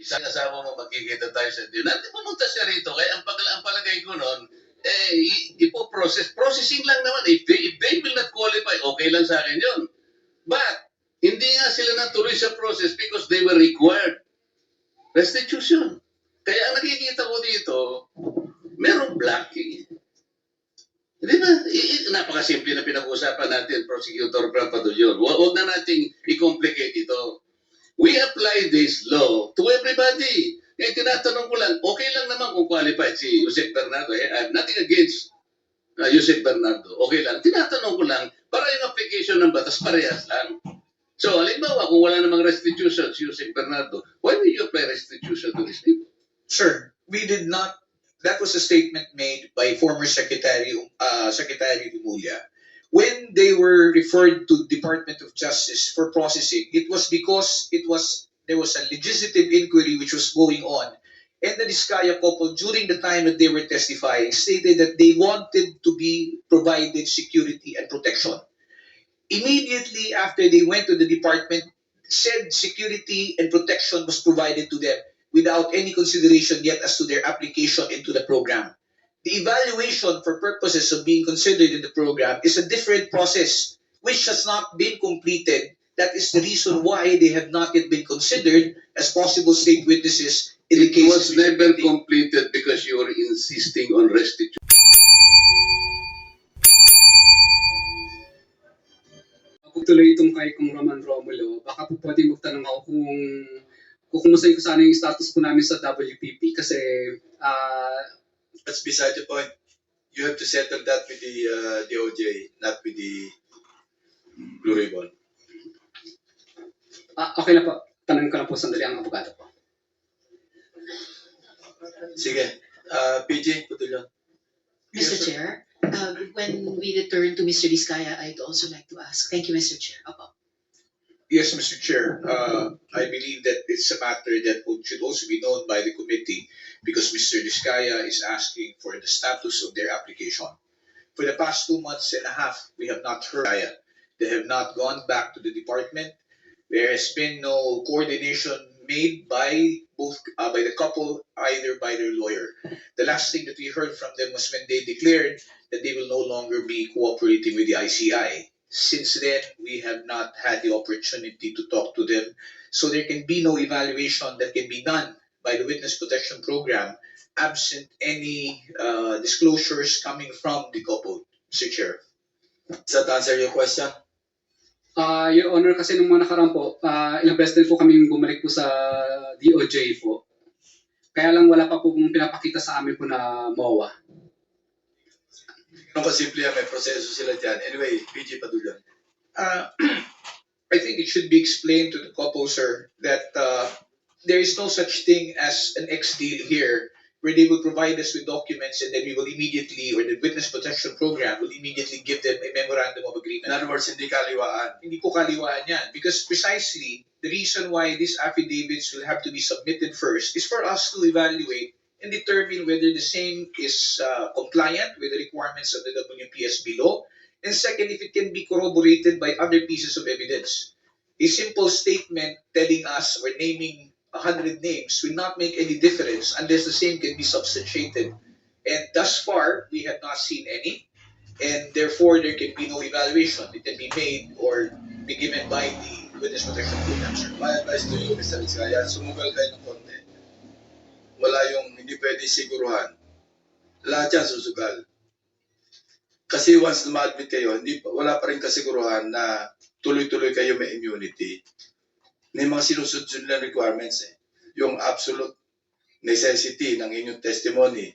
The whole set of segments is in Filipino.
isang asawa mo magkikita tayo sa Diyo. Natin pumunta siya rito. Kaya ang palagay ko noon, processing lang naman. If they will not qualify, okay lang sa akin yun. But, hindi nga sila natuloy sa process because they were required restitution. Kaya ang nakikita ko dito, merong blocking. Di ba? Napakasimple na pinag-uusapan natin, Prosecutor Papadulyon. Huwag na nating i-complicate ito. We apply this law to everybody. Kaya tinatanong ko lang, okay lang naman kung qualified si Jose Bernardo. I have nothing against Jose Bernardo. Okay lang. Tinatanong ko lang, para yung application ng batas, parehas lang. So, halimbawa, kung wala namang restitution si Jose Bernardo, why will you apply restitution to these people? Sir, we did not. That was a statement made by former Secretary Remulla. When they were referred to Department of Justice for processing, it was because there was a legislative inquiry which was going on. And the Diskaya couple, during the time that they were testifying, stated that they wanted to be provided security and protection. Immediately after they went to the department, said security and protection was provided to them without any consideration yet as to their application into the program. The evaluation for purposes of being considered in the program is a different process which has not been completed. That is the reason why they have not yet been considered as possible state witnesses in the case. It was never completed because you were insisting on restitution. Kung tuloy itong kay Kong Roman Romulo, baka po pwede magtanong ako kung kukumustahin ko sana yung status po namin sa WPP kasi that's beside the point. You have to settle that with the DOJ, not with the Blue Ribbon. okay lang po. Tanong ko lang po sandali ang abogado po. Sige. PG, Putulyon. Mr. Chair, when we return to Mr. Diskaya, I'd also like to ask. Thank you, Mr. Chair. Opo. Yes, Mr. Chair. I believe that it's a matter that should also be known by the committee because Mr. Diskaya is asking for the status of their application. For the past 2 months and a half, we have not heard Diskaya. They have not gone back to the department. There has been no coordination made by the couple, either by their lawyer. The last thing that we heard from them was when they declared that they will no longer be cooperating with the ICI. Since then, we have not had the opportunity to talk to them. So there can be no evaluation that can be done by the Witness Protection Program absent any disclosures coming from the couple, Mr. Chair. Does that answer your question? Your Honor, kasi nung mga nakaraan po, ilang beses din po kami bumalik po sa DOJ po. Kaya lang wala pa po pinapakita sa amin po na MOA. Ano simple yan, may proseso sila dyan. Anyway, PG Padulyon. I think it should be explained to the couple, sir, that there is no such thing as an ex-deal here where they will provide us with documents and then we will immediately, or the Witness Protection Program will immediately give them a memorandum of agreement. In other words, hindi kaliwaan. Hindi po kaliwaan yan. Because precisely, the reason why these affidavits will have to be submitted first is for us to evaluate and determine whether the same is compliant with the requirements of the WPSB law. And second, if it can be corroborated by other pieces of evidence. A simple statement telling us or naming 100 names will not make any difference unless the same can be substantiated. And thus far, we have not seen any. And therefore, there can be no evaluation. It can be made or be given by the Witness Protection Program, sir. My advice to you, Mr. Diskaya, sumugal kayo ng konti. Wala yung hindi pwede siguruhan. Lahat yan susugal. Kasi once na ma-admit kayo, wala pa rin kasiguruhan na tuloy-tuloy kayo may immunity. May mga sinusunod lang requirements Yung absolute necessity ng inyong testimony,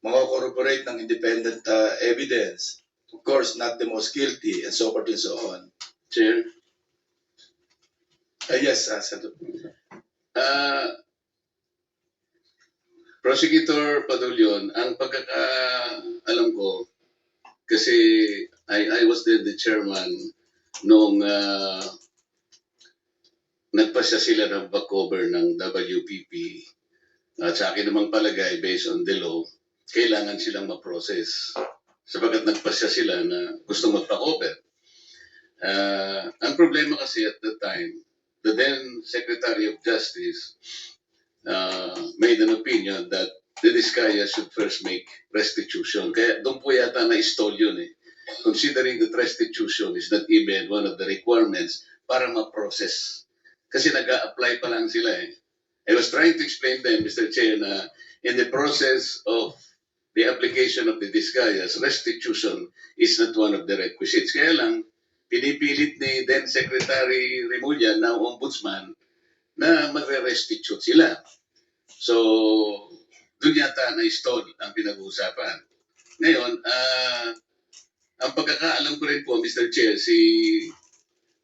mga corroborate ng independent evidence, of course, not the most guilty, and so forth and so on. Chair? Yes, Senator. Prosecutor Padulyon, ang pagkakaalam ko, kasi I was then the chairman noong nagpasya sila ng back cover ng WPP at sa akin namang palagay based on the law, kailangan silang ma-process sapagkat nagpasya sila na gusto magpa-cover. Ang problema kasi at that time, the then Secretary of Justice made an opinion that the Diskaya should first make restitution. Kaya doon po yata na-stall yun eh. Considering that restitution is not even one of the requirements para ma-process. Kasi nag-a-apply pa lang sila eh. I was trying to explain them, Mr. Chair, na in the process of the application of the Diskayas, restitution is not one of the requisites. Kaya lang, pinipilit ni then Secretary Remulla, now Ombudsman, na magre-restitute sila. So, doon yata na-stall ang pinag-uusapan. Ngayon, ang pagkakaalam ko rin po, Mr. Chair, si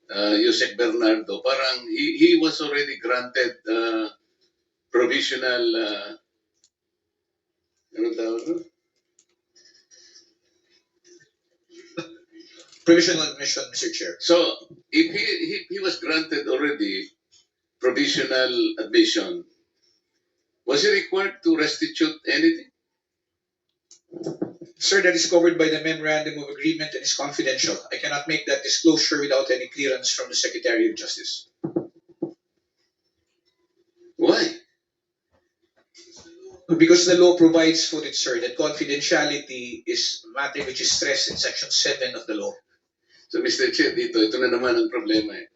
Yusek Bernardo, parang he was already granted provisional ano tawag doon? Provisional admission, Mr. Chair. So, if he was granted already provisional admission, was he required to restitute anything? Sir, that is covered by the memorandum of agreement and is confidential. I cannot make that disclosure without any clearance from the Secretary of Justice. Why? Because the law provides for it, sir, that confidentiality is a matter which is stressed in Section 7 of the law. So, Mr. Chair, ito na naman ang problema eh.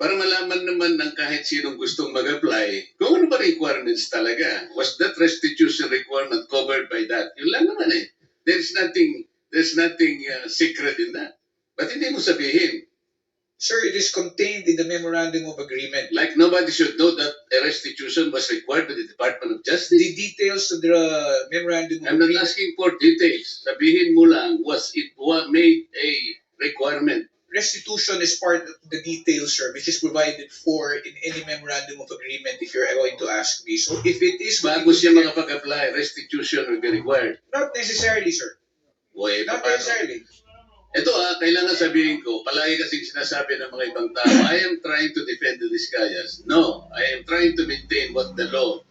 Para malaman naman ng kahit sinong gustong mag-apply, kung ano ba requirements talaga? Was that restitution requirement covered by that? Yun lang naman eh. There's nothing secret in that. But hindi mo sabihin. Sir, it is contained in the memorandum of agreement. Like nobody should know that a restitution was required by the Department of Justice. The details of the memorandum of I'm not agreement. asking for details. Sabihin mo lang, was it made a requirement? Restitution is part of the details, sir, which is provided for in any memorandum of agreement if you're going to ask me. So if it is... Bago siya makapag-apply, restitution will be required. Not necessarily, sir. Well, Not paano? necessarily. Ito kailangan sabihin ko, palagi kasing sinasabi ng mga ibang tao, I am trying to defend the Diskayas. No, I am trying to maintain what the law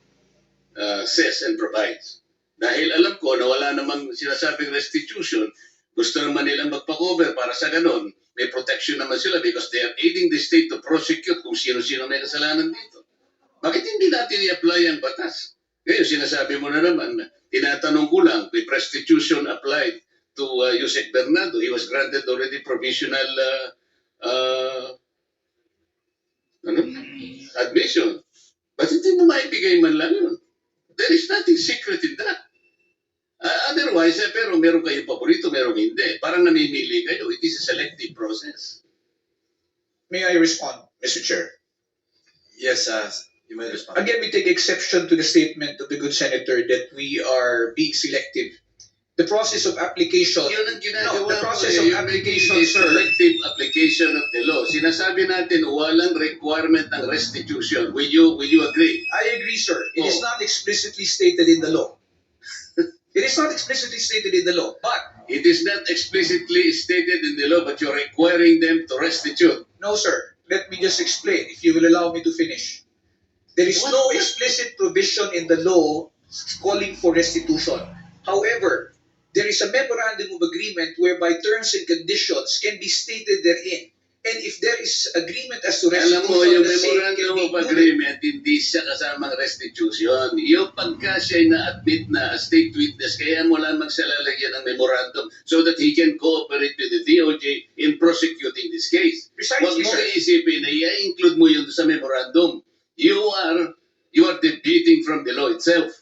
says and provides. Dahil alam ko na wala namang sinasabing restitution, gusto naman nilang magpa-cover para sa ganun, may protection naman sila because they are aiding the state to prosecute kung sino-sino may kasalanan dito. Bakit hindi natin i-apply ang batas? Ngayon, sinasabi mo na naman, tinatanong ko lang, if restitution applied to Yusek Bernardo, he was granted already provisional admission. But hindi mo maibigay man lang yun. There is nothing secret in that. Otherwise, pero meron kayong paborito, meron hindi. Parang namimili kayo. It is a selective process. May I respond, Mr. Chair? Yes, you may respond. Again, we take exception to the statement of the good senator that we are being selective. The process of application... Yun ang ginagawa No, the process ko, of yung application, is sir. selective application of the law. Sinasabi natin, walang requirement ng restitution. Will you agree? I agree, sir. It is Oh. not explicitly stated in the law. It is not explicitly stated in the law, but It is not explicitly stated in the law, but you're requiring them to restitute. no, sir. Let me just explain, if you will allow me to finish. There is What? no explicit provision in the law calling for restitution. However, there is a memorandum of agreement whereby terms and conditions can be stated therein. And if there is agreement as to Alam mo, restitution, yung the same can memorandum be of included. agreement, hindi siya kasamang restitution. Yung pagka siya'y na-admit na state witness, kaya mo lamang siya lalagyan ng memorandum so that he can cooperate with the DOJ in prosecuting this case. Huwag Precisely, mo sir. iisipin na i-include mo yun sa memorandum. You are deviating from the law itself.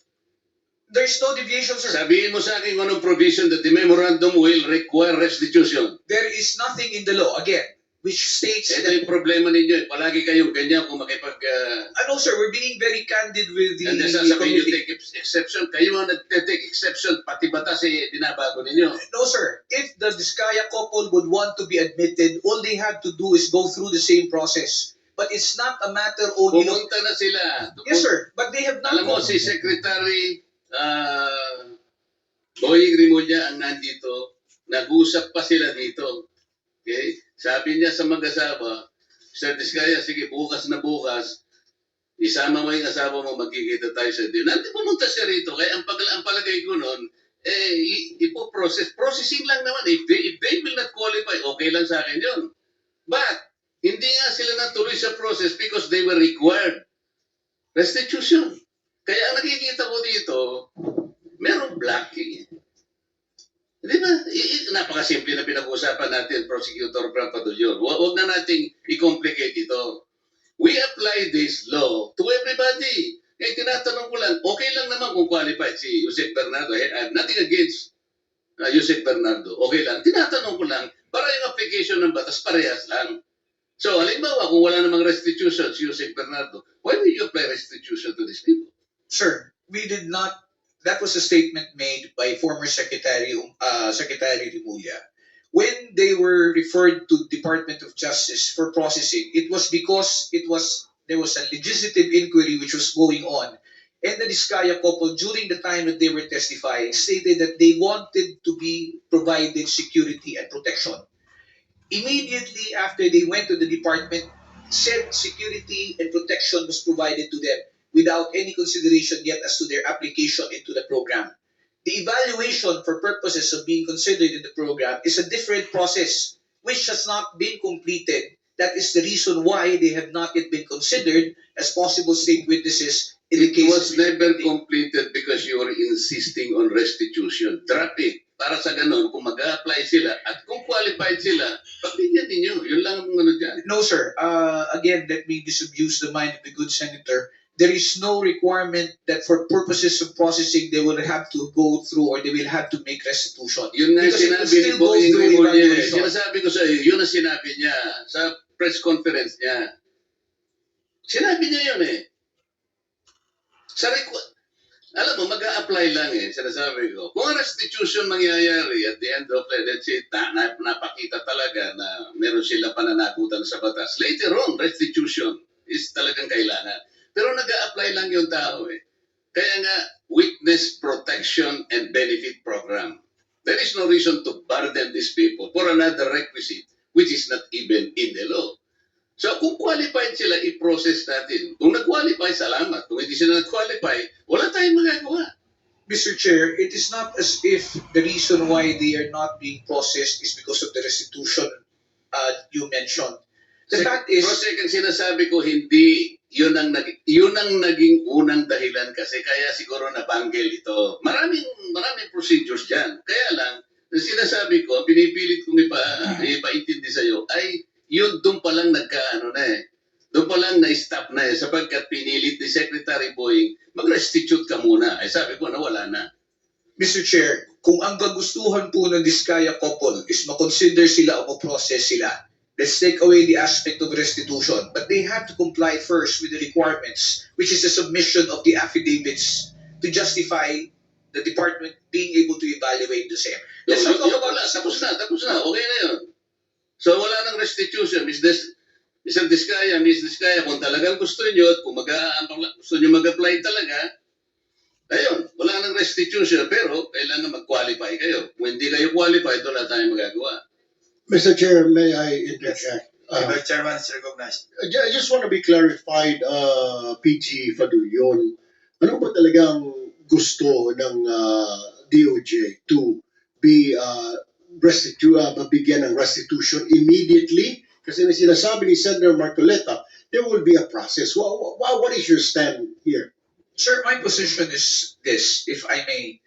There is no deviation, sir. Sabihin mo sa akin kung anong provision that the memorandum will require restitution. There is nothing in the law, again, which states Ito that... yung problema ninyo. Palagi kayong ganyan kung makipag... No, sir, we're being very candid with the and then sasabihin you committee. take exception. Kayo ang nag-take exception. Pati batas binabago ninyo. No, sir. If the Diskaya couple would want to be admitted, all they have to do is go through the same process. But it's not a matter only of... Pumunta na sila. Yes, sir. But they have not... Alam mo, si Secretary Boying Rimulya ang nandito. Nag-usap pa sila dito. Okay? Sabi niya sa mag-asawa, Sir Diskaya, sige, bukas na bukas, isama mo yung asawa mo, magkikita tayo sa din. Nandito pumunta siya rito. Kaya ang palagay ko noon, processing lang naman. If they will not qualify, okay lang sa akin yun. But, hindi nga sila natuloy sa process because they were required restitution. Kaya ang nakikita ko dito, merong blocking. Di ba? Napakasimple na pinag-uusapan natin, Prosecutor Papadulyon. Huwag na nating i-complicate ito. We apply this law to everybody. Eh, tinatanong ko lang, okay lang naman kung qualified si Yusek Bernardo. I have nothing against Yusek Bernardo. Okay lang. Tinatanong ko lang, para yung application ng batas, parehas lang. So, halimbawa, kung wala namang restitution si Yusek Bernardo, why will you apply restitution to these people? Sir, we did not. That was a statement made by former Secretary Rimulya. When they were referred to Department of Justice for processing, it was because there was a legislative inquiry which was going on, and the Diskaya couple, during the time that they were testifying, stated that they wanted to be provided security and protection. Immediately after they went to the department, said security and protection was provided to them without any consideration yet as to their application into the program. The evaluation for purposes of being considered in the program is a different process which has not been completed. That is the reason why they have not yet been considered as possible state witnesses in the It case. was never completed because you were insisting on restitution. Drop it. Para sa ganun, kung mag-a-apply sila at kung qualified sila, pagbigyan ninyo. Yun lang ang ano dyan. No, sir. Again, let me disabuse the mind of the good senator. There is no requirement that for purposes of processing, they will have to go through or they will have to make restitution. Yun nga Because it will sinabi ni still go Boeing through Rimulya. evaluation. Sinasabi ko sa iyo, yun ang sinabi niya sa press conference niya. Sinabi niya yun eh. Alam mo, mag-a-apply lang eh, sinasabi ko. Kung ang restitution mangyayari at the end of, let's say, napakita talaga na meron silang pananagutan sa batas, later on, restitution is talagang kailangan. Pero nag-a-apply lang yung tao eh. Kaya nga, Witness Protection and Benefit Program. There is no reason to burden these people for another requisite which is not even in the law. So kung qualified sila, i-process natin. Kung nag-qualify, salamat. Kung hindi sila nag-qualify, wala tayong magagawa. Mr. Chair, it is not as if the reason why they are not being processed is because of the restitution you mentioned. The fact is, Prosec, ang sinasabi ko, hindi yun ang naging unang dahilan kasi kaya siguro nabanggel ito. Maraming procedures dyan. Kaya lang, ang sinasabi ko, pinipilit kong ipaintindi sa'yo, ay yun doon pa lang nagkaano na eh. Doon pa lang na-stop na eh sapagkat pinilit ni Secretary Boeing, mag-restitute ka muna. Ay sabi ko na wala na. Mr. Chair, kung ang kagustuhan po ng Diskaya couple is makonsider sila o ma-process sila, let's take away the aspect of restitution. But they have to comply first with the requirements, which is the submission of the affidavits to justify the department being able to evaluate the same. Let's not talk about Tapos na. Okay na yun. So wala nang restitution. Mr. Diskaya, kung talagang gusto niyo at kung gusto niyo mag-apply talaga, ayun, wala nang restitution. Pero kailangan mag-qualify kayo. Kung hindi kayo qualified, wala tayong magagawa. Mr. Chair, may I interject? Vice Chairman is recognized. I just want to be clarified, PG Fadulyon. Ano ba talagang gusto ng DOJ to be mabigyan ng restitution immediately? Kasi may sinasabi ni Senator Marcoleta, there will be a process. What is your stand here? Sir, my position is this, if I may.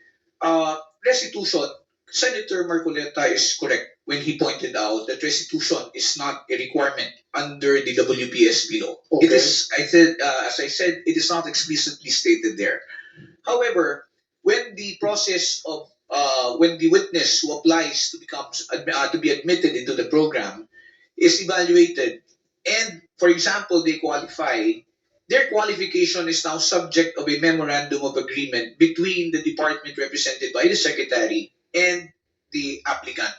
Restitution, Senator Marcoleta is correct when he pointed out that restitution is not a requirement under the WPSP law. Okay. It is, as I said, it is not explicitly stated there. However, when the process of when the witness who applies to be admitted into the program is evaluated, and for example they qualify, their qualification is now subject of a memorandum of agreement between the department represented by the secretary and the applicant.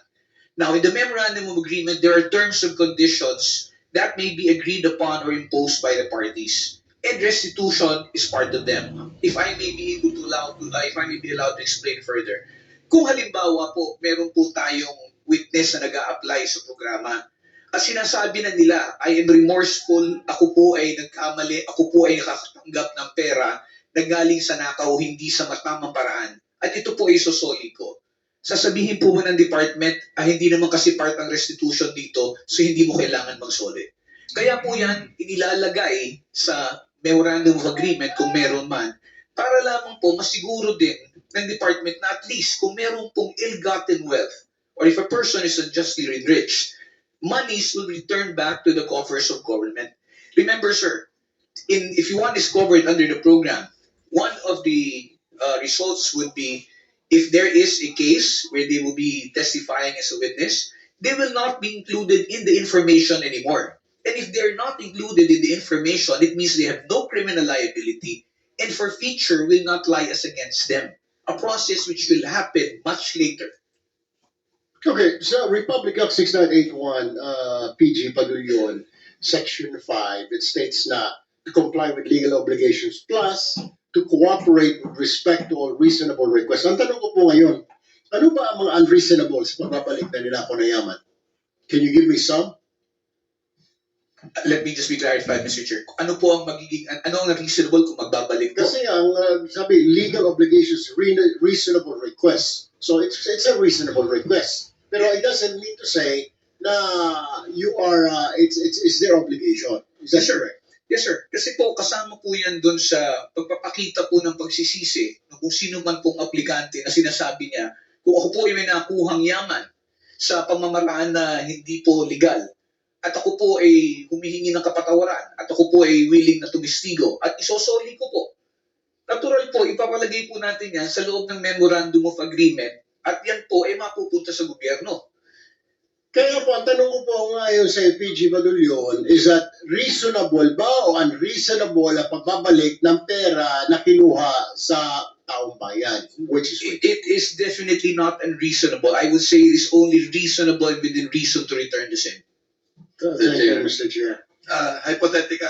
Now, in the memorandum of agreement, there are terms and conditions that may be agreed upon or imposed by the parties, and restitution is part of them. If I may be allowed to explain further, kung halimbawa po meron po tayong witness na nag-a-apply sa programa, at sinasabi na nila, I am remorseful, ako po ay nagkamali, ako po ay nakakatanggap ng pera na galing sa nakaw, hindi sa matamang paraan, at ito po ay sosoli ko. Sasabihin po mo ng department, hindi naman kasi part ng restitution dito, so hindi mo kailangan magsoli. Kaya po yan, inilalagay sa memorandum of agreement kung meron man, para lamang po masiguro din ng department na at least kung meron pong ill-gotten wealth or if a person is unjustly enriched, monies will return back to the coffers of government. Remember, sir, if one is covered under the program, one of the results would be if there is a case where they will be testifying as a witness, they will not be included in the information anymore. And if they're not included in the information, it means they have no criminal liability and forfeiture will not lie as against them. A process which will happen much later. Okay, so Republic Act 6981, PG Padulyon, Section 5, it states na to comply with legal obligations plus to cooperate with respect to all reasonable requests. Ang tanong ko po ngayon, ano ba ang mga unreasonable sa pagbabalik na nila ako na yaman? Can you give me some? Let me just be clarified, Mr. Chair. Ano po ang magiging, ano ang reasonable kung magbabalik po? Kasi ang sabi, legal obligations, reasonable requests. So it's a reasonable request. Pero it doesn't mean to say na you are, it's their obligation. Is that correct? Yes, sir. Kasi po, kasama po yan doon sa pagpapakita po ng pagsisisi ng kung sino man pong aplikante na sinasabi niya, kung ako po ay may nakuhang yaman sa pamamaraan na hindi po legal, at ako po ay humihingi ng kapatawaran, at ako po ay willing na tumistigo, at isosoli ko po. Natural po, ipapalagay po natin yan sa loob ng Memorandum of Agreement, at yan po ay mapupunta sa gobyerno. Kaya po, ang tanong ko po ngayon sa PG Badulyon is that reasonable ba o unreasonable ang pagbabalik ng pera na kinuha sa taong bayan? Which is It is definitely not unreasonable. I would say it is only reasonable and within reason to return the same. Thank you, Mr. Chair. Hypothetical